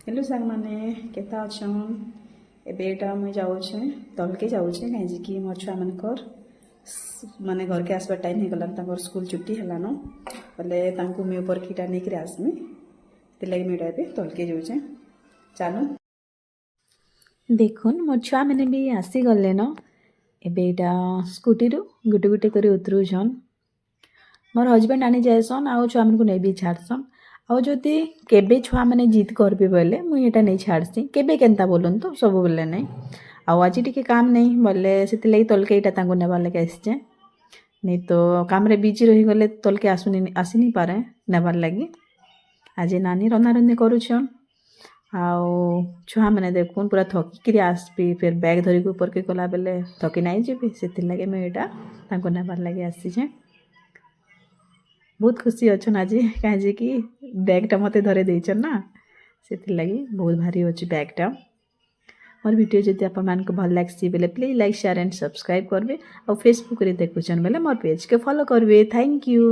Hello सांग मैंने केता अच्छन एटा मुझे जाऊे तलके जाऊे कहीं मोर छुआ मनकर माने घर के आसबार टाइम हो गलान स्कूल छुट्टी है बोले मुझे ऊपर कीटा नहीं आसमी लगे मुझे तलके जाऊे चलो देखुन मोर छुआ मैंने भी आसीगले न एटा स्कूटी रू गुटे गुटे कर उतरुछन मोर हजबैंड आनी जाएसन आउ छुआ मन को नहीं भी छाड़सन आउ जदि केबे छुआ मैंने जिद करबे बोले मुई एटा नहीं छाड़सी केबे केनता बोलन तो सब बोले नहीं आउ आज टिके काम नहीं बोले से लगी तलके एटा तांको नेबार लगे आसचे नहीं तो काम रे बिजी रही गले तलके आसी नहीं पारे नेबार लगी आज नानी रंधा रंधी करुछन आउ छुआ मैंने देखुन पूरा थकिक आसबी फिर बैग धरिक ऊपर के गला बेले थकी नहीं जीबी से लगे मुझे यहाँ नेबार लगे आसीचे बहुत खुशी अच्छन आज कहीं कि बैगटा मत धरे देचन ना से लगी बहुत भारी अच्छे बैगटा मोर वीडियो जदि आपको भल लग्सी बेले please like share and subscribe करबे और फेसबुक रे देखुछन बेले मोर पेज के फॉलो करबे। Thank you.